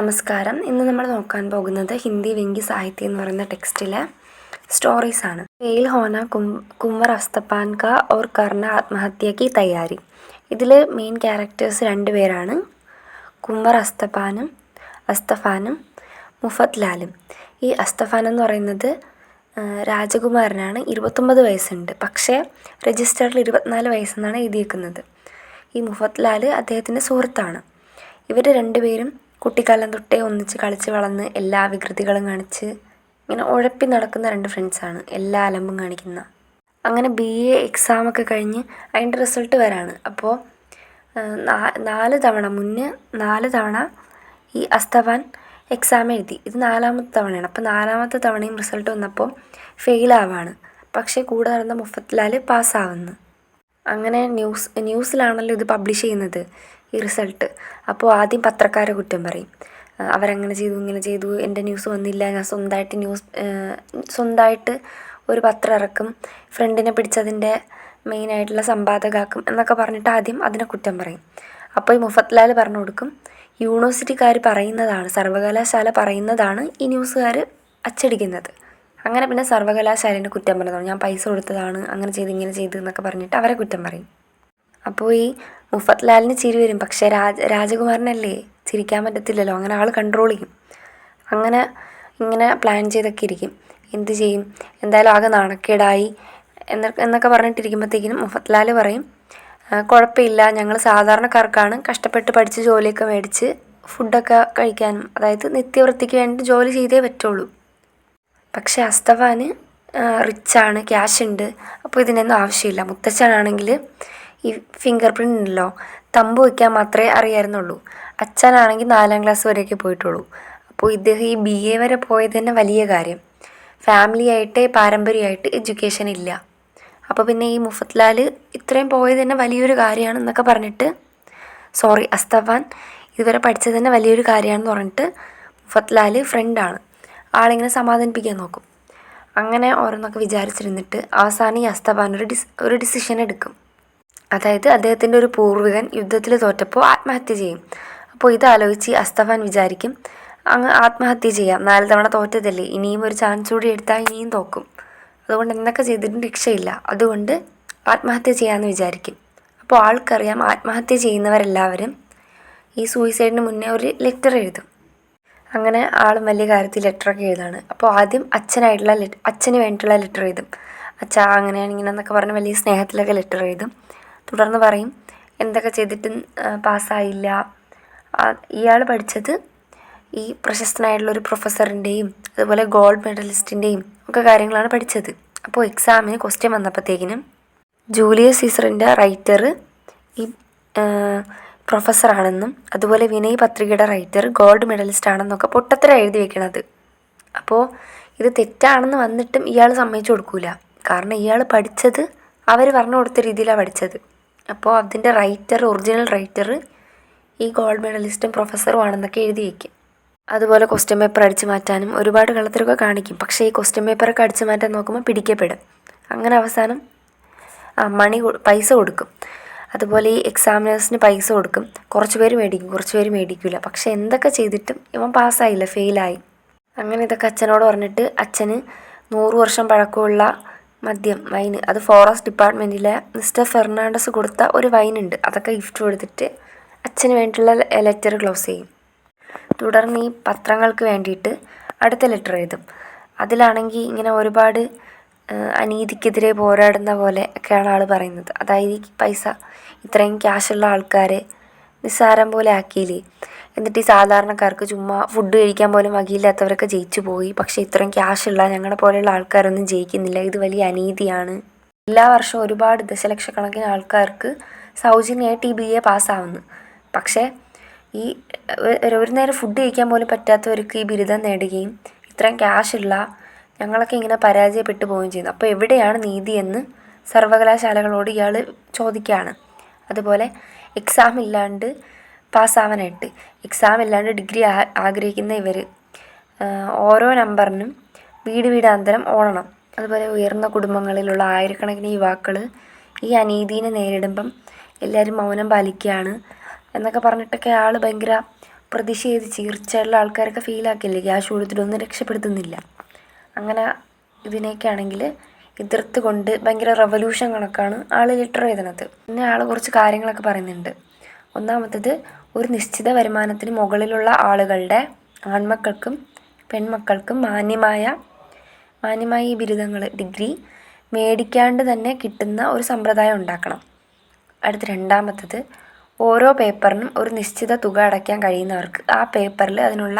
നമസ്കാരം. ഇന്ന് നമ്മൾ നോക്കാൻ പോകുന്നത് ഹിന്ദി വ്യംഗ്യ സാഹിത്യം എന്ന് പറയുന്ന ടെക്സ്റ്റിലെ സ്റ്റോറീസാണ്. ഫെയിൽ ഹോന കുംവർ അസ്തപാൻ കാ ഓർ കർണ ആത്മഹത്യ കി തയ്യാരി. ഇതിൽ മെയിൻ ക്യാരക്ടേഴ്സ് 2 പേരാണ്, കുംവർ അസ്തഫാനും മുഫത് ലാലും. ഈ അസ്തഫാൻ എന്ന് പറയുന്നത് രാജകുമാരനാണ്. 29 വയസ്സുണ്ട്, പക്ഷേ രജിസ്റ്ററിൽ 24 വയസ്സെന്നാണ് എഴുതിയേക്കുന്നത്. ഈ മുഫത് ലാൽ അദ്ദേഹത്തിൻ്റെ സുഹൃത്താണ്. ഇവർ 2 പേരും കുട്ടിക്കാലം തൊട്ടേ ഒന്നിച്ച് കളിച്ച് വളർന്ന് എല്ലാ വികൃതികളും കാണിച്ച് ഇങ്ങനെ ഉഴപ്പി നടക്കുന്ന 2 ഫ്രണ്ട്സാണ്, എല്ലാ അലമ്പും കാണിക്കുന്ന. അങ്ങനെ BA എക്സാമൊക്കെ കഴിഞ്ഞ് അതിൻ്റെ റിസൾട്ട് വരാണ്. അപ്പോൾ 4 തവണ ഈ അസ്തഫാൻ എക്സാം എഴുതി. ഇത് 4ാമത്തെ തവണയാണ്. അപ്പോൾ 4ാമത്തെ തവണയും റിസൾട്ട് വന്നപ്പോൾ ഫെയിലാവാണ്. പക്ഷേ കൂടെ നടന്ന മുഫത് ലാൽ പാസ്സാവുന്നു. അങ്ങനെ ന്യൂസിലാണല്ലോ ഇത് പബ്ലിഷ് ചെയ്യുന്നത്, ഈ റിസൾട്ട്. അപ്പോൾ ആദ്യം പത്രക്കാരെ കുറ്റം പറയും. അവരങ്ങനെ ചെയ്തു, ഇങ്ങനെ ചെയ്തു, എൻ്റെ ന്യൂസ് വന്നില്ല, ഞാൻ സ്വന്തമായിട്ട് ഒരു പത്രം ഇറക്കും, ഫ്രണ്ടിനെ പിടിച്ചതിൻ്റെ മെയിനായിട്ടുള്ള സമ്പാദകമാക്കും എന്നൊക്കെ പറഞ്ഞിട്ട് ആദ്യം അതിനെ കുറ്റം പറയും. അപ്പോൾ ഈ മുഫത് ലാൽ പറഞ്ഞു കൊടുക്കും, യൂണിവേഴ്സിറ്റിക്കാർ പറയുന്നതാണ്, സർവകലാശാല പറയുന്നതാണ് ഈ ന്യൂസുകാർ അച്ചടിക്കുന്നത്. അങ്ങനെ പിന്നെ സർവകലാശാലേൻ്റെ കുറ്റം പറയുന്നതാണ്, ഞാൻ പൈസ കൊടുത്തതാണ്, അങ്ങനെ ചെയ്ത് ഇങ്ങനെ ചെയ്ത് എന്നൊക്കെ പറഞ്ഞിട്ട് അവരെ കുറ്റം പറയും. അപ്പോൾ ഈ മുഫത് ലാലിന് ചിരി വരും, പക്ഷേ രാജകുമാരനല്ലേ, ചിരിക്കാൻ പറ്റത്തില്ലല്ലോ. അങ്ങനെ ആൾ കൺട്രോൾ ചെയ്യും. അങ്ങനെ ഇങ്ങനെ പ്ലാൻ ചെയ്തൊക്കെ ഇരിക്കും, എന്ത് ചെയ്യും, എന്തായാലും ആകെ നാണക്കേടായി എന്നൊക്കെ പറഞ്ഞിട്ടിരിക്കുമ്പോഴത്തേക്കിനും മുഫത് ലാൽ പറയും, കുഴപ്പമില്ല, ഞങ്ങൾ സാധാരണക്കാർക്കാണ് കഷ്ടപ്പെട്ട് പഠിച്ച് ജോലിയൊക്കെ മേടിച്ച് ഫുഡൊക്കെ കഴിക്കാനും, അതായത് നിത്യവൃത്തിക്ക് വേണ്ടി ജോലി ചെയ്തേ പറ്റുള്ളൂ. പക്ഷേ അസ്തഫാന് റിച്ചാണ്, ക്യാഷ് ഉണ്ട്, അപ്പോൾ ഇതിനൊന്നും ആവശ്യമില്ല. മുത്തച്ഛനാണെങ്കിൽ ഈ ഫിംഗർ പ്രിൻ്റ് ഉണ്ടല്ലോ, തമ്പ് വയ്ക്കാൻ മാത്രമേ അറിയായിരുന്നുള്ളൂ. അച്ഛനാണെങ്കിൽ 4ാം ക്ലാസ് വരെയൊക്കെ പോയിട്ടുള്ളൂ. അപ്പോൾ ഇദ്ദേഹം ഈ BA വരെ പോയത് തന്നെ വലിയ കാര്യം. ഫാമിലിയായിട്ട് പാരമ്പര്യമായിട്ട് എഡ്യൂക്കേഷൻ ഇല്ല. അപ്പോൾ പിന്നെ ഈ മുഫത് ലാൽ ഇത്രയും പോയത് തന്നെ വലിയൊരു കാര്യമാണ് എന്നൊക്കെ പറഞ്ഞിട്ട്, അസ്തഫാൻ ഇതുവരെ പഠിച്ചത് തന്നെ വലിയൊരു കാര്യമാണെന്ന് പറഞ്ഞിട്ട് മുഫത് ലാൽ ഫ്രണ്ടാണ്, ആളിങ്ങനെ സമാധാനിപ്പിക്കാൻ നോക്കും. അങ്ങനെ ഓരോന്നൊക്കെ വിചാരിച്ചിരുന്നിട്ട് അവസാനം ഈ അസ്തഫാൻ ഒരു ഡിസിഷൻ എടുക്കും. അതായത് അദ്ദേഹത്തിൻ്റെ ഒരു പൂർവികൻ യുദ്ധത്തിൽ തോറ്റപ്പോൾ ആത്മഹത്യ ചെയ്യും. അപ്പോൾ ഇതാലോചിച്ച് അസ്തഫാൻ വിചാരിക്കും, അങ്ങ് ആത്മഹത്യ ചെയ്യാം, 4 തവണ തോറ്റതല്ലേ, ഇനിയും ഒരു ചാൻസ് കൂടി എടുത്താൽ ഇനിയും തോക്കും, അതുകൊണ്ട് എന്തൊക്കെ ചെയ്തിട്ടും രക്ഷയില്ല, അതുകൊണ്ട് ആത്മഹത്യ ചെയ്യാമെന്ന് വിചാരിക്കും. അപ്പോൾ ആൾക്കറിയാം ആത്മഹത്യ ചെയ്യുന്നവരെല്ലാവരും ഈ സൂയിസൈഡിന് മുന്നേ ഒരു ലെറ്റർ എഴുതും. അങ്ങനെ ആളും വലിയ കാര്യത്തിൽ ലെറ്ററൊക്കെ എഴുതാണ്. അപ്പോൾ ആദ്യം അച്ഛന് വേണ്ടിയിട്ടുള്ള ലെറ്റർ എഴുതും. അച്ഛാ അങ്ങനെയാണ് ഇങ്ങനെ എന്നൊക്കെ പറഞ്ഞ് വലിയ സ്നേഹത്തിലൊക്കെ ലെറ്റർ എഴുതും. തുടർന്ന് പറയും എന്തൊക്കെ ചെയ്തിട്ടും പാസ്സായില്ല. ഇയാൾ പഠിച്ചത് ഈ പ്രശസ്തനായിട്ടുള്ളൊരു പ്രൊഫസറിൻ്റെയും അതുപോലെ ഗോൾഡ് മെഡലിസ്റ്റിൻ്റെയും ഒക്കെ കാര്യങ്ങളാണ് പഠിച്ചത്. അപ്പോൾ എക്സാമിന് ക്വസ്റ്റ്യൻ വന്നപ്പോഴത്തേക്കിനും ജൂലിയസ് സീസറിൻ്റെ റൈറ്റർ ഈ പ്രൊഫസറാണെന്നും അതുപോലെ വിനയ് പത്രികയുടെ റൈറ്റർ ഗോൾഡ് മെഡലിസ്റ്റ് ആണെന്നൊക്കെ പൊട്ടത്തരം എഴുതി വെക്കണത്. അപ്പോൾ ഇത് തെറ്റാണെന്ന് വന്നിട്ടും ഇയാൾ സമ്മതിച്ചു കൊടുക്കൂല. കാരണം ഇയാൾ പഠിച്ചത് അവർ പറഞ്ഞു കൊടുത്ത രീതിയിലാണ് പഠിച്ചത്. അപ്പോൾ അതിൻ്റെ ഒറിജിനൽ റൈറ്റർ ഈ ഗോൾഡ് മെഡലിസ്റ്റും പ്രൊഫസറും ആണെന്നൊക്കെ എഴുതി വയ്ക്കും. അതുപോലെ ക്വസ്റ്റ്യൻ പേപ്പർ അടിച്ചു മാറ്റാനും ഒരുപാട് കള്ളത്തരമൊക്കെ കാണിക്കും. പക്ഷേ ഈ ക്വസ്റ്റ്യൻ പേപ്പറൊക്കെ അടിച്ചു മാറ്റാൻ നോക്കുമ്പോൾ പിടിക്കപ്പെടും. അങ്ങനെ അവസാനം പൈസ കൊടുക്കും. അതുപോലെ ഈ എക്സാമിനേഴ്സിന് പൈസ കൊടുക്കും. കുറച്ച് പേര് മേടിക്കും, കുറച്ച് പേര് മേടിക്കില്ല. പക്ഷേ എന്തൊക്കെ ചെയ്തിട്ടും ഇവൻ പാസ്സായില്ല, ഫെയിലായി. അങ്ങനെ ഇതൊക്കെ അച്ഛനോട് പറഞ്ഞിട്ട് അച്ഛന് 100 വർഷം പഴക്കമുള്ള വൈന്, അത് ഫോറസ്റ്റ് ഡിപ്പാർട്ട്മെൻറ്റിലെ മിസ്റ്റർ ഫെർണാണ്ടസ് കൊടുത്ത ഒരു വൈനുണ്ട്, അതൊക്കെ ഗിഫ്റ്റ് കൊടുത്തിട്ട് അച്ഛന് വേണ്ടിയിട്ടുള്ള ലെറ്റർ ക്ലോസ് ചെയ്യും. തുടർന്ന് ഈ പത്രങ്ങൾക്ക് വേണ്ടിയിട്ട് അടുത്ത ലെറ്റർ എഴുതും. അതിലാണെങ്കിൽ ഇങ്ങനെ ഒരുപാട് അനീതിക്കെതിരെ പോരാടുന്ന പോലെ ഒക്കെയാണ് ആൾ പറയുന്നത്. അതായത് ഈ പൈസ ഇത്രയും ക്യാഷുള്ള ആൾക്കാരെ നിസ്സാരം പോലെ ആക്കിയില്ലേ, എന്നിട്ട് ഈ സാധാരണക്കാർക്ക് ചുമ്മാ ഫുഡ് കഴിക്കാൻ പോലും വകയില്ലാത്തവരൊക്കെ ജയിച്ചു പോയി, പക്ഷേ ഇത്രയും ക്യാഷുള്ള ഞങ്ങളെ പോലെയുള്ള ആൾക്കാരൊന്നും ജയിക്കുന്നില്ല, ഇത് വലിയ അനീതിയാണ്. എല്ലാ വർഷവും ഒരുപാട് ദശലക്ഷക്കണക്കിന് ആൾക്കാർക്ക് സൗജന്യമായിട്ട് ഈ BA പാസ്സാവുന്നു. പക്ഷേ ഈ ഒരു നേരം ഫുഡ് കഴിക്കാൻ പോലും പറ്റാത്തവർക്ക് ഈ ബിരുദം നേടുകയും ഇത്രയും ക്യാഷുള്ള ഞങ്ങളൊക്കെ ഇങ്ങനെ പരാജയപ്പെട്ടു പോവുകയും ചെയ്യുന്നു. അപ്പോൾ എവിടെയാണ് നീതിയെന്ന് സർവകലാശാലകളോട് ഇയാൾ ചോദിക്കുകയാണ്. അതുപോലെ എക്സാം ഇല്ലാണ്ട് പാസ്സാവാനായിട്ട്, എക്സാം ഇല്ലാണ്ട് ഡിഗ്രി ആഗ്രഹിക്കുന്ന ഇവർ ഓരോ നമ്പറിനും വീടാന്തരം ഓടണം. അതുപോലെ ഉയർന്ന കുടുംബങ്ങളിലുള്ള ആയിരക്കണക്കിന് യുവാക്കൾ ഈ അനീതിനെ നേരിടുമ്പം എല്ലാവരും മൗനം പാലിക്കുകയാണ് എന്നൊക്കെ പറഞ്ഞിട്ടൊക്കെ ആൾ ഭയങ്കര പ്രതിഷേധിച്ച് റിച്ചായിട്ടുള്ള ആൾക്കാരൊക്കെ ഫീലാക്കില്ലേ, ക്യാഷ് കൊടുത്തിട്ടൊന്നും രക്ഷപ്പെടുത്തുന്നില്ല. അങ്ങനെ ഇതിനൊക്കെയാണെങ്കിൽ എതിർത്ത് കൊണ്ട് ഭയങ്കര റെവല്യൂഷൻ കണക്കാണ് ആൾ ലെറ്റർ എഴുതുന്നത്. പിന്നെ ആൾ കുറച്ച് കാര്യങ്ങളൊക്കെ പറയുന്നുണ്ട്. ഒന്നാമത്തത്, ഒരു നിശ്ചിത വരുമാനത്തിന് മുകളിലുള്ള ആളുകളുടെ ആൺമക്കൾക്കും പെൺമക്കൾക്കും മാന്യമായ ഈ ബിരുദങ്ങൾ, ഡിഗ്രി മേടിക്കാണ്ട് തന്നെ കിട്ടുന്ന ഒരു സമ്പ്രദായം ഉണ്ടാക്കണം. അടുത്ത രണ്ടാമത്തത്, ഓരോ പേപ്പറിനും ഒരു നിശ്ചിത തുക അടയ്ക്കാൻ കഴിയുന്നവർക്ക് ആ പേപ്പറിൽ അതിനുള്ള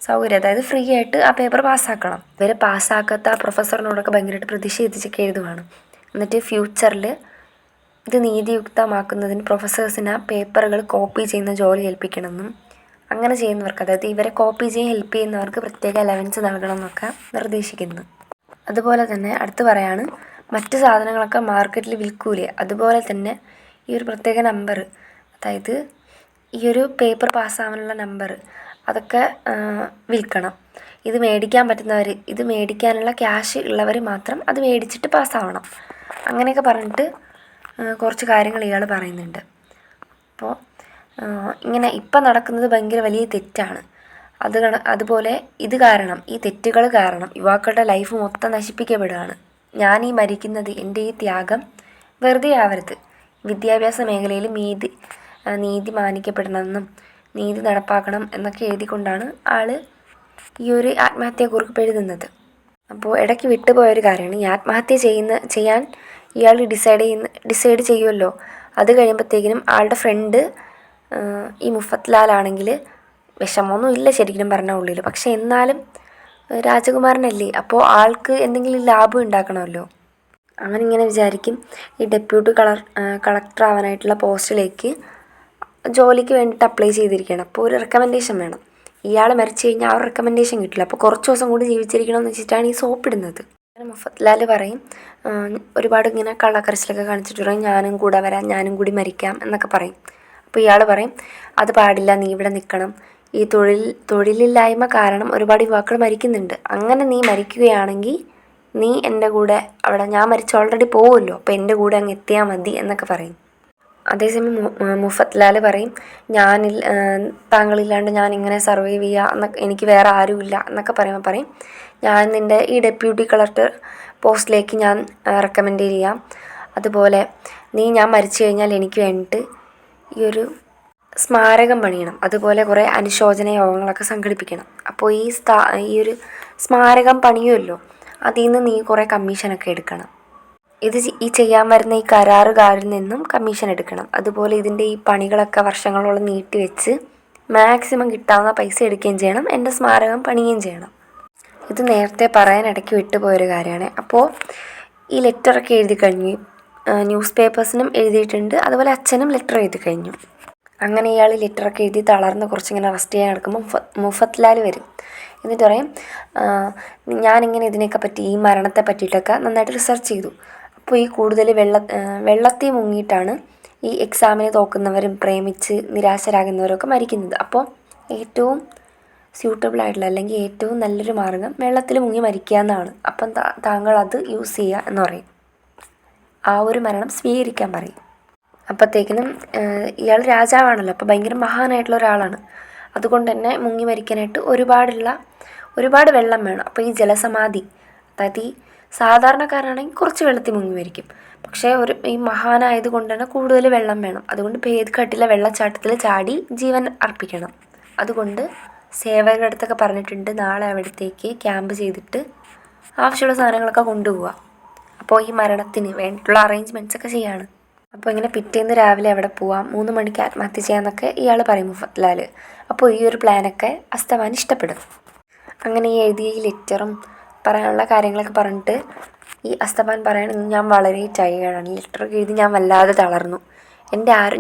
സൗകര്യം, അതായത് ഫ്രീ ആയിട്ട് ആ പേപ്പർ പാസ്സാക്കണം. ഇവരെ പാസ്സാക്കാത്ത ആ പ്രൊഫസറിനോടൊക്കെ ഭയങ്കരമായിട്ട് പ്രതിഷേധിച്ചൊക്കെ എഴുതുവാണ്. എന്നിട്ട് ഫ്യൂച്ചറിൽ ഇത് നീതിയുക്തമാക്കുന്നതിന് പ്രൊഫസേഴ്സിന് ആ പേപ്പറുകൾ കോപ്പി ചെയ്യുന്ന ജോലി ഏൽപ്പിക്കണമെന്നും അങ്ങനെ ചെയ്യുന്നവർക്ക്, അതായത് ഇവരെ കോപ്പി ചെയ്യാൻ ഹെൽപ്പ് ചെയ്യുന്നവർക്ക് പ്രത്യേക അലവൻസ് നൽകണം എന്നൊക്കെ നിർദ്ദേശിക്കുന്നു. അതുപോലെ തന്നെ അടുത്ത് പറയാണ്, മറ്റ് സാധനങ്ങളൊക്കെ മാർക്കറ്റിൽ വിൽക്കൂലേ, അതുപോലെ തന്നെ ഈ ഒരു പ്രത്യേക നമ്പർ, അതായത് ഈ ഒരു പേപ്പർ പാസ്സാവാനുള്ള നമ്പർ, അതൊക്കെ വിൽക്കണം. ഇത് മേടിക്കാൻ പറ്റുന്നവർ, ഇത് മേടിക്കാനുള്ള ക്യാഷ് ഉള്ളവർ മാത്രം അത് മേടിച്ചിട്ട് പാസ്സാവണം. അങ്ങനെയൊക്കെ പറഞ്ഞിട്ട് കുറച്ച് കാര്യങ്ങൾ ഇയാൾ പറയുന്നുണ്ട്. അപ്പോൾ ഇങ്ങനെ ഇപ്പം നടക്കുന്നത് ഭയങ്കര വലിയ തെറ്റാണ്. അതുപോലെ ഇത് കാരണം, ഈ തെറ്റുകൾ കാരണം യുവാക്കളുടെ ലൈഫ് മൊത്തം നശിപ്പിക്കപ്പെടുകയാണ്. ഞാൻ ഈ മരിക്കുന്നത്, എൻ്റെ ഈ ത്യാഗം വെറുതെ ആവരുത്. വിദ്യാഭ്യാസ മേഖലയിൽ നീതി മാനിക്കപ്പെടണമെന്നും നീതി നടപ്പാക്കണം എന്നൊക്കെ എഴുതിക്കൊണ്ടാണ് ആൾ ഈ ഒരു ആത്മഹത്യയെക്കുറിപ്പ് എഴുതുന്നത്. അപ്പോൾ ഇടയ്ക്ക് വിട്ടുപോയൊരു കാര്യമാണ്, ഈ ആത്മഹത്യ ചെയ്യാൻ ഇയാൾ ഡിസൈഡ് ചെയ്യുമല്ലോ. അത് കഴിയുമ്പോഴത്തേക്കിനും ആളുടെ ഫ്രണ്ട് ഈ മുഫത്ലാലാണെങ്കിൽ വിഷമമൊന്നും ഇല്ല ശരിക്കും പറഞ്ഞാൽ ഉള്ളിൽ, പക്ഷെ എന്നാലും രാജകുമാരനല്ലേ, അപ്പോൾ ആൾക്ക് എന്തെങ്കിലും ലാഭം ഉണ്ടാക്കണമല്ലോ. അങ്ങനെ ഇങ്ങനെ വിചാരിക്കും. ഈ ഡെപ്യൂട്ടി കളക്ടർ ആവാനായിട്ടുള്ള പോസ്റ്റിലേക്ക് ജോലിക്ക് വേണ്ടിയിട്ട് അപ്ലൈ ചെയ്തിരിക്കുകയാണ്. അപ്പോൾ ഒരു റെക്കമെൻഡേഷൻ വേണം. ഇയാൾ മരിച്ചു കഴിഞ്ഞാൽ ആ ഒരു റെക്കമെൻഡേഷൻ കിട്ടില്ല. അപ്പോൾ കുറച്ച് ദിവസം കൂടി ജീവിച്ചിരിക്കണമെന്ന് വെച്ചിട്ടാണ് ഈ സോപ്പിടുന്നത്. മുഫത്ലാൽ പറയും, ഒരുപാട് ഇങ്ങനെ കള്ളക്കരച്ചിലൊക്കെ കാണിച്ചിട്ട് പറയും, ഞാനും കൂടെ വരാം, ഞാനും കൂടി മരിക്കാം എന്നൊക്കെ പറയും. അപ്പോൾ ഇയാൾ പറയും, അത് പാടില്ല, നീ ഇവിടെ നിൽക്കണം. ഈ തൊഴിലില്ലായ്മ കാരണം ഒരുപാട് യുവാക്കൾ മരിക്കുന്നുണ്ട്. അങ്ങനെ നീ മരിക്കുകയാണെങ്കിൽ നീ എൻ്റെ കൂടെ, അവിടെ ഞാൻ മരിച്ച് ഓൾറെഡി പോകുമല്ലോ, അപ്പോൾ എൻ്റെ കൂടെ അങ്ങ് എത്തിയാൽ മതി എന്നൊക്കെ പറയും. അതേസമയം മുഫത്ലാൽ പറയും, താങ്കളില്ലാണ്ട് ഞാനിങ്ങനെ സർവൈവ് ചെയ്യുക എന്നൊക്കെ, എനിക്ക് വേറെ ആരുമില്ല എന്നൊക്കെ പറയും, ഞാൻ നിൻ്റെ ഈ ഡെപ്യൂട്ടി കളക്ടർ പോസ്റ്റിലേക്ക് ഞാൻ റെക്കമെൻഡ് ചെയ്യാം. അതുപോലെ ഞാൻ മരിച്ചു കഴിഞ്ഞാൽ എനിക്ക് വേണ്ടിയിട്ട് ഈ ഒരു സ്മാരകം പണിയണം. അതുപോലെ കുറേ അനുശോചന യോഗങ്ങളൊക്കെ സംഘടിപ്പിക്കണം. അപ്പോൾ ഈ ഒരു സ്മാരകം പണിയുമല്ലോ, അതിൽ നിന്ന് നീ കുറേ കമ്മീഷനൊക്കെ എടുക്കണം. ഈ ചെയ്യാൻ വരുന്ന ഈ കരാറുകാരിൽ നിന്നും കമ്മീഷൻ എടുക്കണം. അതുപോലെ ഇതിൻ്റെ ഈ പണികളൊക്കെ വർഷങ്ങളോളം നീട്ടിവെച്ച് മാക്സിമം കിട്ടാവുന്ന പൈസ എടുക്കുകയും ചെയ്യണം, എൻ്റെ സ്മാരകം പണിയുകയും ചെയ്യണം. ഇത് നേരത്തെ പറയാൻ ഇടയ്ക്ക് വിട്ടുപോയൊരു കാര്യമാണ്. അപ്പോൾ ഈ ലെറ്ററൊക്കെ എഴുതി കഴിഞ്ഞു, ന്യൂസ് പേപ്പേഴ്സിനും എഴുതിയിട്ടുണ്ട്, അതുപോലെ അച്ഛനും ലെറ്റർ എഴുതി കഴിഞ്ഞു. അങ്ങനെ ഇയാൾ ലെറ്ററൊക്കെ എഴുതി തളർന്ന് കുറച്ചിങ്ങനെ റെസ്റ്റ് ചെയ്യാൻ നടക്കുമ്പോൾ മുഫത്ലാൽ വരും. എന്നിട്ട് പറയും, ഞാനിങ്ങനെ ഇതിനെയൊക്കെ പറ്റി, ഈ മരണത്തെ പറ്റിയിട്ടൊക്കെ നന്നായിട്ട് റിസർച്ച് ചെയ്തു. അപ്പോൾ ഈ കൂടുതൽ വെള്ളത്തിൽ മുങ്ങിയിട്ടാണ് ഈ എക്സാമിന് തോക്കുന്നവരും പ്രേമിച്ച് നിരാശരാകുന്നവരൊക്കെ മരിക്കുന്നത്. അപ്പോൾ ഏറ്റവും സ്യൂട്ടബിൾ ആയിട്ടുള്ള, അല്ലെങ്കിൽ ഏറ്റവും നല്ലൊരു മാർഗ്ഗം വെള്ളത്തിൽ മുങ്ങി മരിക്കുക എന്നാണ്. അപ്പം താങ്കൾ അത് യൂസ് ചെയ്യുക എന്ന് പറയും. ആ ഒരു മരണം സ്വീകരിക്കാൻ പറയും. അപ്പോഴത്തേക്കിനും ഇയാൾ രാജാവാണല്ലോ, അപ്പോൾ ഭയങ്കര മഹാനായിട്ടുള്ള ഒരാളാണ്. അതുകൊണ്ട് തന്നെ മുങ്ങി മരിക്കാനായിട്ട് ഒരുപാട് വെള്ളം വേണം. അപ്പോൾ ഈ ജലസമാധി, അതായത് ഈ സാധാരണക്കാരനാണെങ്കിൽ കുറച്ച് വെള്ളത്തിൽ മുങ്ങി മരിക്കും, പക്ഷേ ഈ മഹാനായത് കൊണ്ട് തന്നെ കൂടുതൽ വെള്ളം വേണം. അതുകൊണ്ട് ഭേദഘട്ടിലെ വെള്ളച്ചാട്ടത്തിൽ ചാടി ജീവൻ അർപ്പിക്കണം. അതുകൊണ്ട് സേവകരുടെ അടുത്തൊക്കെ പറഞ്ഞിട്ടുണ്ട്, നാളെ അവിടത്തേക്ക് ക്യാമ്പ് ചെയ്തിട്ട് ആവശ്യമുള്ള സാധനങ്ങളൊക്കെ കൊണ്ടുപോവുക. അപ്പോൾ ഈ മരണത്തിന് വേണ്ടിയിട്ടുള്ള അറേഞ്ച്മെൻറ്റ്സൊക്കെ ചെയ്യാണ്. അപ്പോൾ ഇങ്ങനെ പിറ്റേന്ന് രാവിലെ അവിടെ പോവാം, 3 മണിക്ക് ആത്മഹത്യ ചെയ്യാമെന്നൊക്കെ ഇയാൾ പറയും മുഫത്ലാൽ. അപ്പോൾ ഈ ഒരു പ്ലാനൊക്കെ അസ്തവാൻ ഇഷ്ടപ്പെടും. അങ്ങനെ ഈ എഴുതിയ ഈ ലെറ്ററും പറയാനുള്ള കാര്യങ്ങളൊക്കെ പറഞ്ഞിട്ട് ഈ അസ്തവാൻ പറയണം, ഞാൻ വളരെ ടയേർഡാണ്, ലെറ്ററൊക്കെ എഴുതി ഞാൻ വല്ലാതെ തളർന്നു,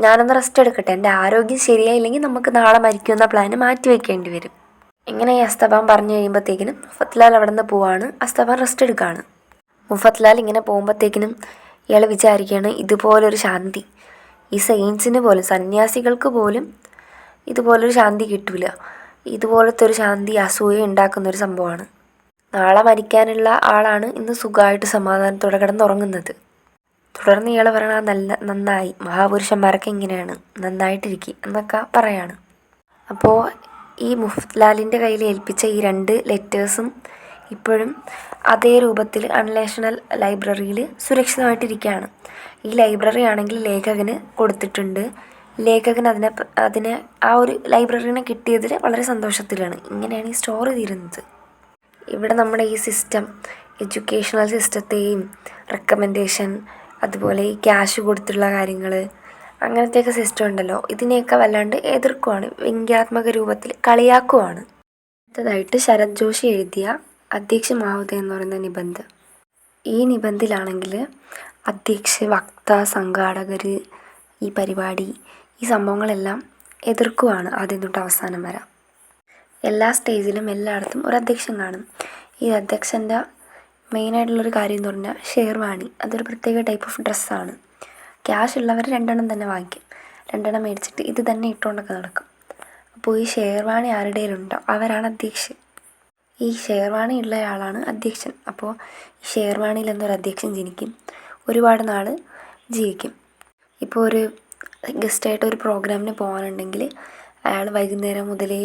ഞാനൊന്ന് റെസ്റ്റ് എടുക്കട്ടെ, എൻ്റെ ആരോഗ്യം ശരിയായില്ലെങ്കിൽ നമുക്ക് നാളെ മരിക്കുമെന്ന പ്ലാന് മാറ്റി വയ്ക്കേണ്ടി വരും. ഇങ്ങനെ ഈ അസ്തവാൻ പറഞ്ഞു കഴിയുമ്പോഴത്തേക്കിനും മുഫത്ലാൽ അവിടെ നിന്ന് പോവാണ്. അസ്തവാൻ റെസ്റ്റ് എടുക്കുകയാണ്. മുഫത്ലാൽ ഇങ്ങനെ പോകുമ്പോഴത്തേക്കിനും ഇയാൾ വിചാരിക്കുകയാണ്, ഇതുപോലൊരു ശാന്തി ഈ സയൻസിന് പോലും, സന്യാസികൾക്ക് പോലും ഇതുപോലൊരു ശാന്തി കിട്ടില്ല. ഇതുപോലത്തെ ഒരു ശാന്തി അസൂയ ഉണ്ടാക്കുന്നൊരു സംഭവമാണ്. നാളെ മരിക്കാനുള്ള ആളാണ് ഇന്ന് സുഖമായിട്ട് സമാധാനത്തോടെ കിടന്നുറങ്ങുന്നത്. തുടർന്ന് ഇയാൾ പറയണ, നന്നായി, മഹാപുരുഷന്മാരൊക്കെ ഇങ്ങനെയാണ്, നന്നായിട്ടിരിക്കും എന്നൊക്കെ പറയാണ്. അപ്പോൾ ഈ മുഫ്ത്ലാലിൻ്റെ കയ്യിൽ ഏൽപ്പിച്ച ഈ 2 ലെറ്റേഴ്സും ഇപ്പോഴും അതേ രൂപത്തിൽ അൺനാഷണൽ ലൈബ്രറിയിൽ സുരക്ഷിതമായിട്ടിരിക്കുകയാണ്. ഈ ലൈബ്രറി ആണെങ്കിൽ ലേഖകന് കൊടുത്തിട്ടുണ്ട്. ലേഖകൻ അതിനെ ആ ഒരു ലൈബ്രറീനെ കിട്ടിയതിൽ വളരെ സന്തോഷത്തിലാണ്. ഇങ്ങനെയാണ് ഈ സ്റ്റോറി തീരുന്നത്. ഇവിടെ നമ്മുടെ ഈ സിസ്റ്റം, എഡ്യൂക്കേഷണൽ സിസ്റ്റത്തെയും റെക്കമെൻഡേഷൻ, അതുപോലെ ഈ ക്യാഷ് കൊടുത്തുള്ള കാര്യങ്ങൾ, അങ്ങനത്തെയൊക്കെ സിസ്റ്റം ഉണ്ടല്ലോ, ഇതിനെയൊക്കെ വല്ലാണ്ട് എതിർക്കുവാണ്, വ്യംഗ്യാത്മക രൂപത്തിൽ കളിയാക്കുവാണ്. അടുത്തതായിട്ട് ശരത് ജോഷി എഴുതിയ അധ്യക്ഷ മഹോദയ എന്ന് പറയുന്ന നിബന്ധ. ഈ നിബന്ധിലാണെങ്കിൽ അധ്യക്ഷ, വക്ത, സംഘാടകർ, ഈ പരിപാടി, ഈ സംഭവങ്ങളെല്ലാം എതിർക്കുവാണ് ആദ്യം തൊട്ട് അവസാനം വരെ. എല്ലാ സ്റ്റേജിലും എല്ലായിടത്തും ഒരു അധ്യക്ഷൻ കാണും. ഈ അധ്യക്ഷൻ്റെ മെയിനായിട്ടുള്ളൊരു കാര്യം എന്ന് പറഞ്ഞാൽ ഷേർവാണി. അതൊരു പ്രത്യേക ടൈപ്പ് ഓഫ് ഡ്രസ്സാണ്. ക്യാഷ് ഉള്ളവർ 2 തന്നെ വാങ്ങിക്കും. 2 മേടിച്ചിട്ട് ഇത് തന്നെ ഇട്ടുകൊണ്ടൊക്കെ നടക്കും. അപ്പോൾ ഈ ഷേർവാണി ആരുടെയിലുണ്ടോ അവരാണ് അധ്യക്ഷൻ. ഈ ഷേർവാണി ഉള്ളയാളാണ് അധ്യക്ഷൻ. അപ്പോൾ ഈ ഷേർവാണിയിൽ എന്നൊരു അധ്യക്ഷൻ ജനിക്കും, ഒരുപാട് നാൾ ജീവിക്കും. ഇപ്പോൾ ഒരു ഗസ്റ്റായിട്ട് ഒരു പ്രോഗ്രാമിന് പോകാനുണ്ടെങ്കിൽ അയാൾ വൈകുന്നേരം മുതലേ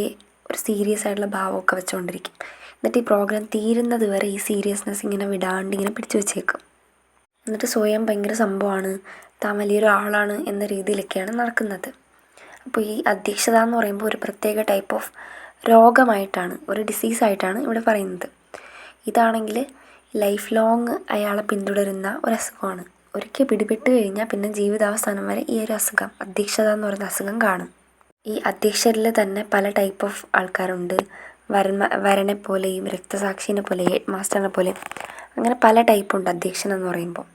ഒരു സീരിയസ് ആയിട്ടുള്ള ഭാവമൊക്കെ വെച്ചുകൊണ്ടിരിക്കും. എന്നിട്ട് ഈ പ്രോഗ്രാം തീരുന്നത് വരെ ഈ സീരിയസ്നെസ് ഇങ്ങനെ വിടാണ്ട് ഇങ്ങനെ പിടിച്ചു വെച്ചേക്കും. എന്നിട്ട് സ്വയം ഭയങ്കര സംഭവമാണ്, താൻ വലിയൊരു ആളാണ് എന്ന രീതിയിലൊക്കെയാണ് നടക്കുന്നത്. അപ്പോൾ ഈ അധ്യക്ഷത എന്ന് പറയുമ്പോൾ ഒരു പ്രത്യേക ടൈപ്പ് ഓഫ് രോഗമായിട്ടാണ്, ഒരു ഡിസീസായിട്ടാണ് ഇവിടെ പറയുന്നത്. ഇതാണെങ്കിൽ ലൈഫ് ലോങ് അയാളെ പിന്തുടരുന്ന ഒരു അസുഖമാണ്. ഒരിക്കൽ പിടിപെട്ട് കഴിഞ്ഞാൽ പിന്നെ ജീവിതാവസാനം വരെ ഈ ഒരു അസുഖം, അധ്യക്ഷത എന്ന് പറയുന്ന അസുഖം കാണും. ഈ അധ്യക്ഷരിൽ തന്നെ പല ടൈപ്പ് ഓഫ് ആൾക്കാരുണ്ട്. വരനെ പോലെയും രക്തസാക്ഷിനെ പോലെ, ഹെഡ് മാസ്റ്ററിനെ പോലെ, അങ്ങനെ പല ടൈപ്പുണ്ട് അധ്യക്ഷൻ എന്ന് പറയുമ്പോൾ.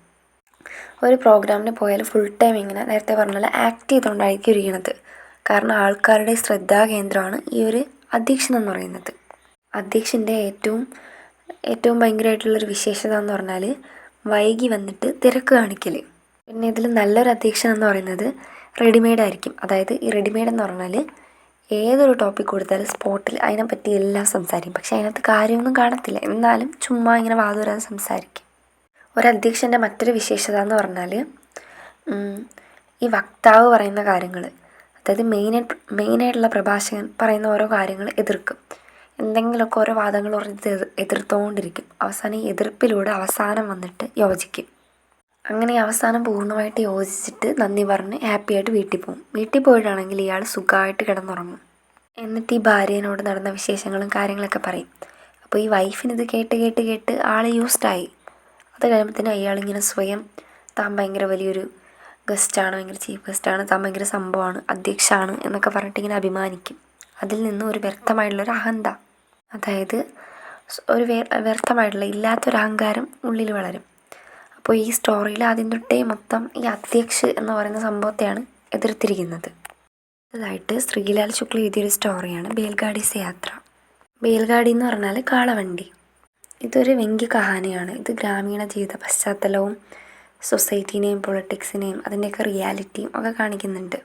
ഒരു പ്രോഗ്രാമിന് പോയാൽ ഫുൾ ടൈം ഇങ്ങനെ നേരത്തെ പറഞ്ഞ പോലെ ആക്ട് ചെയ്തുകൊണ്ടായിരിക്കും ഇരിക്കുന്നത്. കാരണം ആൾക്കാരുടെ ശ്രദ്ധാകേന്ദ്രമാണ് ഈ ഒരു അധ്യക്ഷൻ എന്ന് പറയുന്നത്. അധ്യക്ഷൻ്റെ ഏറ്റവും ഭയങ്കരമായിട്ടുള്ളൊരു വിശേഷത എന്ന് പറഞ്ഞാൽ വൈകി വന്നിട്ട് തിരക്ക് കാണിക്കൽ. പിന്നെ ഇതിൽ നല്ലൊരു അധ്യക്ഷൻ എന്ന് പറയുന്നത് റെഡിമെയ്ഡ് ആയിരിക്കും. അതായത് ഈ റെഡിമെയ്ഡ് എന്ന് പറഞ്ഞാൽ ഏതൊരു ടോപ്പിക് കൊടുത്താലും സ്പോട്ടിൽ അതിനെപ്പറ്റി എല്ലാം സംസാരിക്കും. പക്ഷേ അതിനകത്ത് കാര്യമൊന്നും കാണത്തില്ല, എന്നാലും ചുമ്മാ ഇങ്ങനെ വാതുവരാതെ സംസാരിക്കും. ഒരധ്യക്ഷൻ്റെ മറ്റൊരു വിശേഷത എന്ന് പറഞ്ഞാൽ ഈ വക്താവ് പറയുന്ന കാര്യങ്ങൾ, അതായത് മെയിനായിട്ടുള്ള പ്രഭാഷകൻ പറയുന്ന ഓരോ കാര്യങ്ങൾ എതിർക്കും. എന്തെങ്കിലുമൊക്കെ ഓരോ വാദങ്ങൾ പറഞ്ഞ് എതിർത്തുകൊണ്ടിരിക്കും. അവസാനം ഈ എതിർപ്പിലൂടെ അവസാനം വന്നിട്ട് യോജിക്കും. അങ്ങനെ അവസാനം പൂർണ്ണമായിട്ട് യോജിച്ചിട്ട് നന്ദി പറഞ്ഞ് ഹാപ്പിയായിട്ട് വീട്ടിൽ പോകും. വീട്ടിൽ പോയിട്ടാണെങ്കിൽ ഇയാൾ സുഖമായിട്ട് കിടന്നുറങ്ങും. എന്നിട്ട് ഈ ഭാര്യനോട് നടന്ന വിശേഷങ്ങളും കാര്യങ്ങളൊക്കെ പറയും. അപ്പോൾ ഈ വൈഫിനിത് കേട്ട് ആൾ യൂസ്ഡായി. അത് കഴിയുമ്പോഴത്തേനും അയാളിങ്ങനെ സ്വയം താൻ ഭയങ്കര വലിയൊരു ഗസ്റ്റാണ്, ഭയങ്കര ചീഫ് ഗസ്റ്റാണ്, താൻ ഭയങ്കര സംഭവമാണ്, അധ്യക്ഷാണ് എന്നൊക്കെ പറഞ്ഞിട്ട് ഇങ്ങനെ അഭിമാനിക്കും. അതിൽ നിന്ന് ഒരു വ്യക്തമായിട്ടുള്ളൊരു അഹന്ത, അതായത് ഒരു വ്യർത്ഥമായിട്ടുള്ള ഇല്ലാത്തൊരു അഹങ്കാരം ഉള്ളിൽ വളരും. അപ്പോൾ ഈ സ്റ്റോറിയിൽ ആദ്യം തൊട്ടേ മൊത്തം ഈ അധ്യക്ഷ് എന്ന് പറയുന്ന സംഭവത്തെയാണ് എതിർത്തിരിക്കുന്നത്. അതായിട്ട് ശ്രീലാൽ ശുക്ല എഴുതിയൊരു സ്റ്റോറിയാണ് ബേൽഗാഡി സെ യാത്ര. ബേൽഗാഡി എന്ന് പറഞ്ഞാൽ കാളവണ്ടി. ഇതൊരു വ്യംഗ്യ കഹാനിയാണ്. ഇത് ഗ്രാമീണ ജീവിത പശ്ചാത്തലവും സൊസൈറ്റീനെയും പൊളിറ്റിക്സിനെയും അതിൻ്റെയൊക്കെ റിയാലിറ്റിയും ഒക്കെ കാണിക്കുന്നുണ്ട്.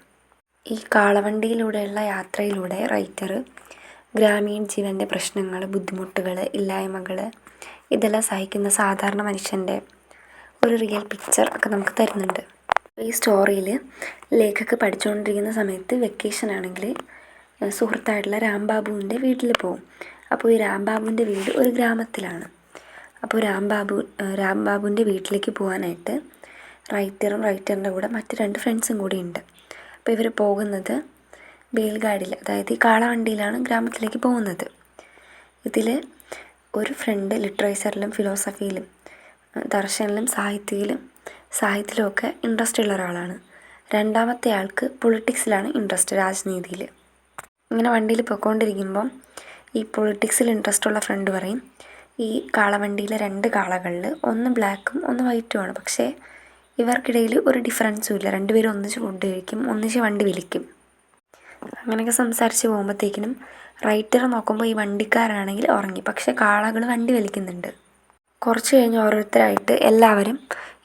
ഈ കാളവണ്ടിയിലൂടെയുള്ള യാത്രയിലൂടെ റൈറ്റർ ഗ്രാമീണ ജീവൻ്റെ പ്രശ്നങ്ങൾ, ബുദ്ധിമുട്ടുകൾ, ഇല്ലായ്മകൾ ഇതെല്ലാം സഹിക്കുന്ന സാധാരണ മനുഷ്യൻ്റെ ഒരു റിയൽ പിക്ചർ ഒക്കെ നമുക്ക് തരുന്നുണ്ട്. ഈ സ്റ്റോറിയിൽ ലേഖക് പഠിച്ചുകൊണ്ടിരിക്കുന്ന സമയത്ത് വെക്കേഷൻ ആണെങ്കിൽ സുഹൃത്തായിട്ടുള്ള രാംബാബുവിൻ്റെ വീട്ടിൽ പോകും. അപ്പോൾ ഈ രാംബാബുവിൻ്റെ വീട് ഒരു ഗ്രാമത്തിലാണ്. അപ്പോൾ രാംബാബുവിൻ്റെ വീട്ടിലേക്ക് പോകാനായിട്ട് റൈറ്ററിൻ്റെ കൂടെ മറ്റ് 2 ഫ്രണ്ട്സും കൂടി ഉണ്ട്. അപ്പോൾ ഇവർ പോകുന്നത് ബേൽഗാഡിയിൽ, അതായത് ഈ കാളവണ്ടിയിലാണ് ഗ്രാമത്തിലേക്ക് പോകുന്നത്. ഇതിൽ ഒരു ഫ്രണ്ട് ലിറ്ററേച്ചറിലും ഫിലോസഫിയിലും ദർശനിലും സാഹിത്യത്തിലുമൊക്കെ ഇൻട്രസ്റ്റ് ഉള്ള ഒരാളാണ്. രണ്ടാമത്തെ ആൾക്ക് പൊളിറ്റിക്സിലാണ് ഇൻട്രസ്റ്റ്, രാജനീതിയിൽ. ഇങ്ങനെ വണ്ടിയിൽ പോയിക്കൊണ്ടിരിക്കുമ്പം ഈ പൊളിറ്റിക്സിൽ ഇൻട്രസ്റ്റ് ഉള്ള ഫ്രണ്ട് പറയും, ഈ കാളവണ്ടിയിലെ 2 കാളകളിൽ ഒന്ന് ബ്ലാക്കും ഒന്ന് വൈറ്റുമാണ്, പക്ഷേ ഇവർക്കിടയിൽ ഒരു ഡിഫറൻസും ഇല്ല. 2 പേരും ഒന്നിച്ച് ഫുഡ് കഴിക്കും, ഒന്നിച്ച് വണ്ടി വലിക്കും. അങ്ങനെയൊക്കെ സംസാരിച്ച് പോകുമ്പോഴത്തേക്കിനും റൈറ്റർ നോക്കുമ്പോൾ ഈ വണ്ടിക്കാരനാണെങ്കിൽ ഉറങ്ങി, പക്ഷേ കാളകൾ വണ്ടി വലിക്കുന്നുണ്ട്. കുറച്ച് കഴിഞ്ഞ് ഓരോരുത്തരായിട്ട്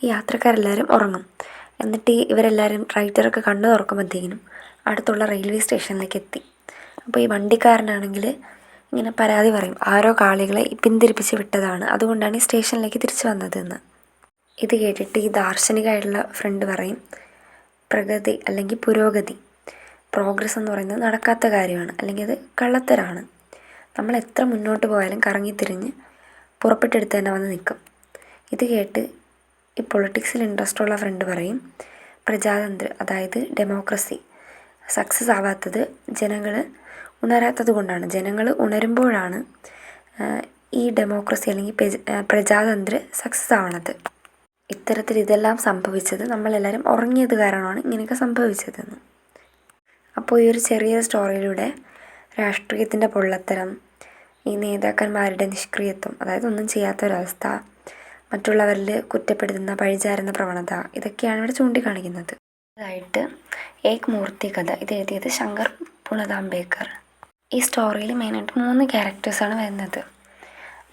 ഈ യാത്രക്കാരെല്ലാവരും ഉറങ്ങും. എന്നിട്ട് ഇവരെല്ലാവരും റൈറ്ററൊക്കെ കണ്ണു തുറക്കുമ്പോഴത്തേക്കിനും അടുത്തുള്ള റെയിൽവേ സ്റ്റേഷനിലേക്ക് എത്തി. അപ്പോൾ ഈ വണ്ടിക്കാരനാണെങ്കിൽ ഇങ്ങനെ പരാതി പറയും, ആരോ കാളികളെ പിന്തിരിപ്പിച്ച് വിട്ടതാണ്, അതുകൊണ്ടാണ് ഈ സ്റ്റേഷനിലേക്ക് തിരിച്ചു വന്നതെന്ന്. ഇത് കേട്ടിട്ട് ഈ ദാർശനികമായിട്ടുള്ള ഫ്രണ്ട് പറയും, പ്രഗതി അല്ലെങ്കിൽ പുരോഗതി. പ്രോഗ്രസ് എന്ന് പറയുന്നത് നടക്കാത്ത കാര്യമാണ്, അല്ലെങ്കിൽ അത് കള്ളത്തരമാണ്. നമ്മൾ എത്ര മുന്നോട്ട് പോയാലും കറങ്ങിത്തിരിഞ്ഞ് പുറപ്പെട്ടെടുത്ത് തന്നെ വന്ന് നിൽക്കും. ഇത് കേട്ട് ഈ പൊളിറ്റിക്സിൽ ഇൻട്രസ്റ്റ് ഉള്ള ഫ്രണ്ട് പറയും, പ്രജാതന്ത്ര അതായത് ഡെമോക്രസി സക്സസ് ആവാത്തത് ജനങ്ങൾ ഉണരാത്തത് കൊണ്ടാണ്. ജനങ്ങൾ ഉണരുമ്പോഴാണ് ഈ ഡെമോക്രസി അല്ലെങ്കിൽ പ്രജാതന്ത്ര സക്സസ് ആവണത്. ഇത്തരത്തിൽ ഇതെല്ലാം സംഭവിച്ചത് നമ്മളെല്ലാവരും ഉറങ്ങിയത് കാരണമാണ് ഇങ്ങനെയൊക്കെ സംഭവിച്ചതെന്ന്. അപ്പോൾ ഈ ഒരു ചെറിയ സ്റ്റോറിയിലൂടെ രാഷ്ട്രീയത്തിൻ്റെ പൊള്ളത്തരം, ഈ നേതാക്കന്മാരുടെ നിഷ്ക്രിയത്വം, അതായത് ഒന്നും ചെയ്യാത്തൊരവസ്ഥ, മറ്റുള്ളവരിൽ കുറ്റപ്പെടുത്തുന്ന പഴിചാരുന്ന പ്രവണത, ഇതൊക്കെയാണ് ഇവിടെ ചൂണ്ടിക്കാണിക്കുന്നത്. അതായിട്ട് ഏക് മൂർത്തി കഥ ഇത് എഴുതിയത് ശങ്കർ പുണതാംബേക്കർ. ഈ സ്റ്റോറിയിൽ മെയിനായിട്ട് 3 ക്യാരക്ടേഴ്സാണ് വരുന്നത്.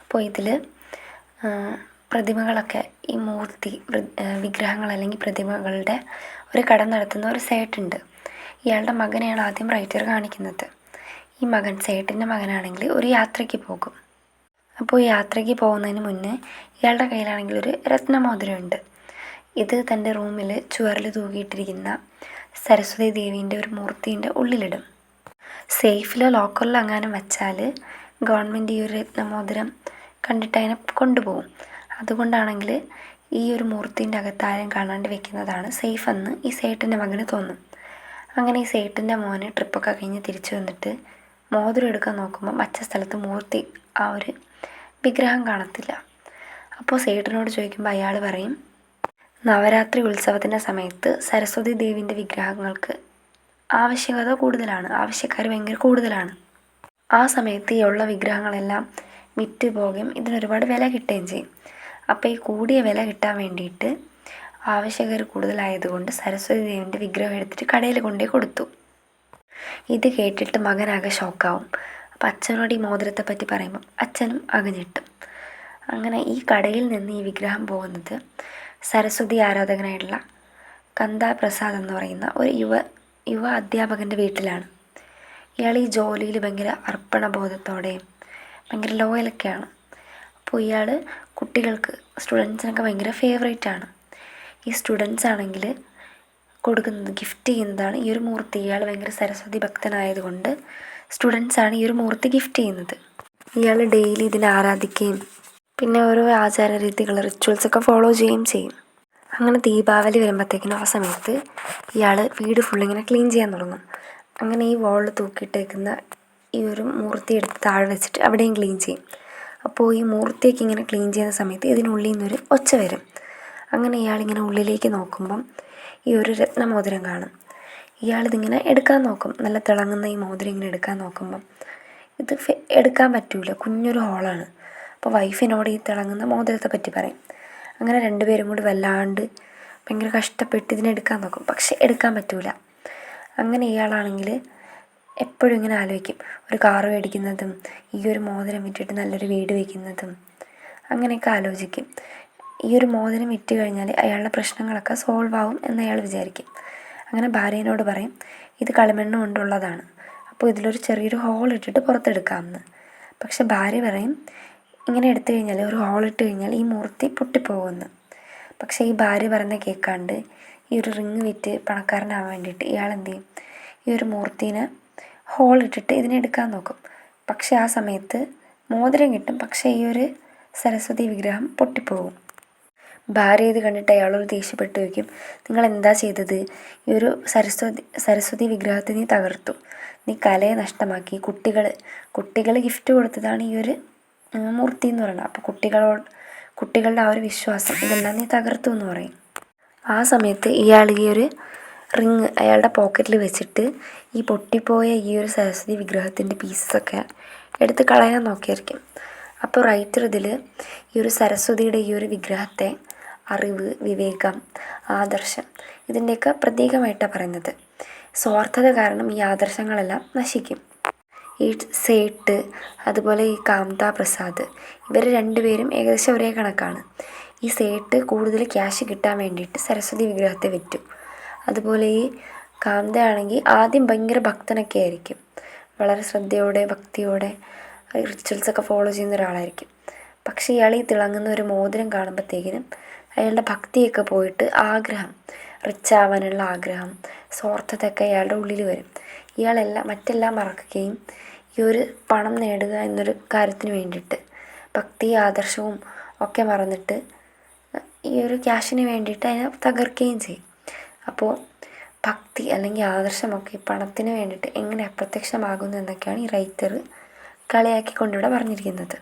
അപ്പോൾ ഇതിൽ പ്രതിമകളൊക്കെ ഈ മൂർത്തി വിഗ്രഹങ്ങൾ അല്ലെങ്കിൽ പ്രതിമകളുടെ ഒരു കട നടത്തുന്ന ഒരു സേട്ടുണ്ട്. ഇയാളുടെ മകനെയാണ് ആദ്യം റൈറ്റർ കാണിക്കുന്നത്. ഈ മകൻ സേട്ടിൻ്റെ മകനാണെങ്കിൽ ഒരു യാത്രയ്ക്ക് പോകും. അപ്പോൾ ഈ യാത്രയ്ക്ക് പോകുന്നതിന് മുന്നേ ഇയാളുടെ കയ്യിലാണെങ്കിൽ ഒരു രത്നമോതിരമുണ്ട്. ഇത് തൻ്റെ റൂമിൽ ചുവരിൽ തൂക്കിയിട്ടിരിക്കുന്ന സരസ്വതി ദേവീൻ്റെ ഒരു മൂർത്തിൻ്റെ ഉള്ളിലിടും. സേഫിലോ ലോക്കറിലോ എങ്ങാനും വെച്ചാൽ ഗവൺമെൻറ് ഈ ഒരു രത്നമോതിരം കണ്ടിട്ട് അതിനെ കൊണ്ടുപോകും. അതുകൊണ്ടാണെങ്കിൽ ഈ ഒരു മൂർത്തിൻ്റെ അകത്ത് ആരും കാണാണ്ട് വെക്കുന്നതാണ് സേഫ് എന്ന് ഈ സേട്ടിൻ്റെ മകന് തോന്നും. അങ്ങനെ ഈ സേട്ടിൻ്റെ മോന് ട്രിപ്പൊക്കെ കഴിഞ്ഞ് തിരിച്ചു വന്നിട്ട് മോതിരം എടുക്കാൻ നോക്കുമ്പോൾ മറ്റ സ്ഥലത്ത് മൂർത്തി ആ ഒരു വിഗ്രഹം കാണത്തില്ല. അപ്പോൾ സേട്ടിനോട് ചോദിക്കുമ്പോൾ അയാൾ പറയും, നവരാത്രി ഉത്സവത്തിൻ്റെ സമയത്ത് സരസ്വതി ദേവിൻ്റെ വിഗ്രഹങ്ങൾക്ക് ആവശ്യകത കൂടുതലാണ്, ആവശ്യക്കാർ ഭയങ്കര കൂടുതലാണ്. ആ സമയത്ത് ഈ ഉള്ള വിഗ്രഹങ്ങളെല്ലാം വിറ്റ് പോകുകയും ഇതിനൊരുപാട് വില കിട്ടുകയും ചെയ്യും. അപ്പോൾ ഈ കൂടിയ വില കിട്ടാൻ വേണ്ടിയിട്ട് ആവശ്യക്കാർ കൂടുതലായതുകൊണ്ട് സരസ്വതി ദേവിൻ്റെ വിഗ്രഹം എടുത്തിട്ട് കടയിൽ കൊണ്ടുപോയി കൊടുത്തു. ഇത് കേട്ടിട്ട് മകനാകെ ഷോക്കാവും. അപ്പം അച്ഛനോട് ഈ മോതിരത്തെ പറ്റി പറയുമ്പം അച്ഛനും അകഞ്ഞിട്ടും. അങ്ങനെ ഈ കടയിൽ നിന്ന് ഈ വിഗ്രഹം പോകുന്നത് സരസ്വതി ആരാധകനായിട്ടുള്ള കന്താ പ്രസാദ് എന്ന് പറയുന്ന ഒരു യുവ അധ്യാപകൻ്റെ വീട്ടിലാണ്. ഇയാൾ ഈ ജോലിയിൽ ഭയങ്കര അർപ്പണബോധത്തോടെയും ഭയങ്കര ലോയലൊക്കെയാണ്. അപ്പോൾ ഇയാൾ കുട്ടികൾക്ക് സ്റ്റുഡൻസിനൊക്കെ ഭയങ്കര ഫേവറേറ്റാണ്. ഈ സ്റ്റുഡൻസ് ആണെങ്കിൽ കൊടുക്കുന്നത് ഗിഫ്റ്റ് ചെയ്യുന്നതാണ് ഈ ഒരു മൂർത്തി. ഇയാൾ ഭയങ്കര സരസ്വതി ഭക്തനായതുകൊണ്ട് സ്റ്റുഡൻസാണ് ഈ ഒരു മൂർത്തി ഗിഫ്റ്റ് ചെയ്യുന്നത്. ഇയാൾ ഡെയിലി ഇതിനെ ആരാധിക്കുകയും പിന്നെ ഓരോ ആചാര രീതികൾ റിച്വൽസൊക്കെ ഫോളോ ചെയ്യുകയും ചെയ്യും. അങ്ങനെ ദീപാവലി വരുമ്പോഴത്തേക്കിനും ആ സമയത്ത് ഇയാൾ വീട് ഫുള്ളിങ്ങനെ ക്ലീൻ ചെയ്യാൻ തുടങ്ങും. അങ്ങനെ ഈ വോളിൽ തൂക്കിയിട്ടേക്കുന്ന ഈ ഒരു മൂർത്തി എടുത്ത് താഴെ വെച്ചിട്ട് അവിടെയും ക്ലീൻ ചെയ്യും. അപ്പോൾ ഈ മൂർത്തിയൊക്കെ ഇങ്ങനെ ക്ലീൻ ചെയ്യുന്ന സമയത്ത് ഇതിനുള്ളിൽ നിന്നൊരു ഒച്ച വരും. അങ്ങനെ ഇയാളിങ്ങനെ ഉള്ളിലേക്ക് നോക്കുമ്പം ഈ ഒരു രത്നമോതിരം കാണും. ഇയാളിതിങ്ങനെ എടുക്കാൻ നോക്കും. നല്ല തിളങ്ങുന്ന ഈ മോതിരം ഇങ്ങനെ എടുക്കാൻ നോക്കുമ്പം ഇത് എടുക്കാൻ പറ്റൂല, കുഞ്ഞൊരു ഹോളാണ്. അപ്പോൾ വൈഫിനോട് ഈ തിളങ്ങുന്ന മോതിരത്തെ പറ്റി പറയും. അങ്ങനെ 2 പേരും കൂടി വല്ലാണ്ട് ഭയങ്കര കഷ്ടപ്പെട്ട് ഇതിനെടുക്കാൻ നോക്കും, പക്ഷെ എടുക്കാൻ പറ്റൂല. അങ്ങനെ ഇയാളാണെങ്കിൽ എപ്പോഴും ഇങ്ങനെ ആലോചിക്കും, ഒരു കാറ് മേടിക്കുന്നതും ഈ ഒരു മോതിരം വിറ്റിട്ട് നല്ലൊരു വീട് വയ്ക്കുന്നതും അങ്ങനെയൊക്കെ ആലോചിക്കും. ഈ ഒരു മോതിരം വിറ്റ് കഴിഞ്ഞാൽ അയാളുടെ പ്രശ്നങ്ങളൊക്കെ സോൾവ് ആവും എന്ന് അയാൾ വിചാരിക്കും. അങ്ങനെ ഭാര്യയോട് പറയും, ഇത് കളിമണ്ണ് കൊണ്ടുള്ളതാണ്, അപ്പോൾ ഇതിലൊരു ചെറിയൊരു ഹോൾ ഇട്ടിട്ട് പുറത്തെടുക്കാമെന്ന്. പക്ഷെ ഭാര്യ പറയും, ഇങ്ങനെ എടുത്തു കഴിഞ്ഞാൽ ഒരു ഹോളിട്ട് കഴിഞ്ഞാൽ ഈ മൂർത്തി പൊട്ടിപ്പോകുമെന്ന്. പക്ഷേ ഈ ഭാര്യ പറയുന്ന കേൾക്കാണ്ട് ഈ ഒരു റിങ് വിറ്റ് പണക്കാരനാവാൻ വേണ്ടിയിട്ട് ഇയാൾ എന്ത് ചെയ്യും, ഈ ഒരു മൂർത്തീനെ ഹോളിട്ടിട്ട് ഇതിനെടുക്കാൻ നോക്കും. പക്ഷേ ആ സമയത്ത് മോതിരം കിട്ടും, പക്ഷേ ഈ ഒരു സരസ്വതി വിഗ്രഹം പൊട്ടിപ്പോകും. ഭാര്യ ഇത് കണ്ടിട്ട് അയാളോട് ദേഷ്യപ്പെട്ട് വയ്ക്കും, നിങ്ങൾ എന്താ ചെയ്തത്, ഈ ഒരു സരസ്വതി വിഗ്രഹത്തെ നീ തകർത്തു, നീ കലയെ നഷ്ടമാക്കി, കുട്ടികൾ ഗിഫ്റ്റ് കൊടുത്തതാണ് ഈ ഒരു മൂർത്തി എന്ന് പറയുന്നത്, അപ്പോൾ കുട്ടികളുടെ ആ ഒരു വിശ്വാസം ഇതെല്ലാം നീ തകർത്തു എന്ന് പറയും. ആ സമയത്ത് ഇയാൾ ഈ ഒരു റിങ് അയാളുടെ പോക്കറ്റിൽ വെച്ചിട്ട് ഈ പൊട്ടിപ്പോയ ഈ ഒരു സരസ്വതി വിഗ്രഹത്തിൻ്റെ പീസസൊക്കെ എടുത്ത് കളയാൻ നോക്കിയായിരിക്കും. അപ്പോൾ റൈറ്റർ ഇതിൽ ഈ ഒരു സരസ്വതിയുടെ ഈ ഒരു വിഗ്രഹത്തെ അറിവ്, വിവേകം, ആദർശം ഇതിൻ്റെയൊക്കെ പ്രതീകമായിട്ടാണ് പറയുന്നത്. സ്വാർത്ഥത കാരണം ഈ ആദർശങ്ങളെല്ലാം നശിക്കും. ഈ സേട്ട് അതുപോലെ ഈ കാന്താ പ്രസാദ് ഇവർ 2 പേരും ഏകദേശം ഒരേ കണക്കാണ്. ഈ സേട്ട് കൂടുതൽ ക്യാഷ് കിട്ടാൻ വേണ്ടിയിട്ട് സരസ്വതി വിഗ്രഹത്തെ വിറ്റു. അതുപോലെ ഈ കാന്ത ആണെങ്കിൽ ആദ്യം ഭയങ്കര ഭക്തനൊക്കെ ആയിരിക്കും, വളരെ ശ്രദ്ധയോടെ ഭക്തിയോടെ റിച്വൽസൊക്കെ ഫോളോ ചെയ്യുന്ന ഒരാളായിരിക്കും. പക്ഷേ ഇയാൾ ഈ തിളങ്ങുന്ന ഒരു മോതിരം കാണുമ്പോഴത്തേക്കിനും അയാളുടെ ഭക്തിയൊക്കെ പോയിട്ട് ആഗ്രഹം, റിച്ച് ആവാനുള്ള ആഗ്രഹം, സ്വാർത്ഥതയൊക്കെ ഇയാളുടെ ഉള്ളിൽ വരും. മറ്റെല്ലാം മറക്കുകയും ഈ ഒരു പണം നേടുക എന്നൊരു കാര്യത്തിന് വേണ്ടിയിട്ട് ഭക്തി ആദർശവും ഒക്കെ മറന്നിട്ട് ഈ ഒരു ക്യാഷിന് വേണ്ടിയിട്ട് അതിനെ തകർക്കുകയും ചെയ്യും. അപ്പോൾ ഭക്തി അല്ലെങ്കിൽ ആദർശമൊക്കെ പണത്തിന് വേണ്ടിയിട്ട് എങ്ങനെ അപ്രത്യക്ഷമാകുന്നു എന്നൊക്കെയാണ് ഈ റൈറ്റർ കളിയാക്കിക്കൊണ്ടിവിടെ പറഞ്ഞിരിക്കുന്നത്.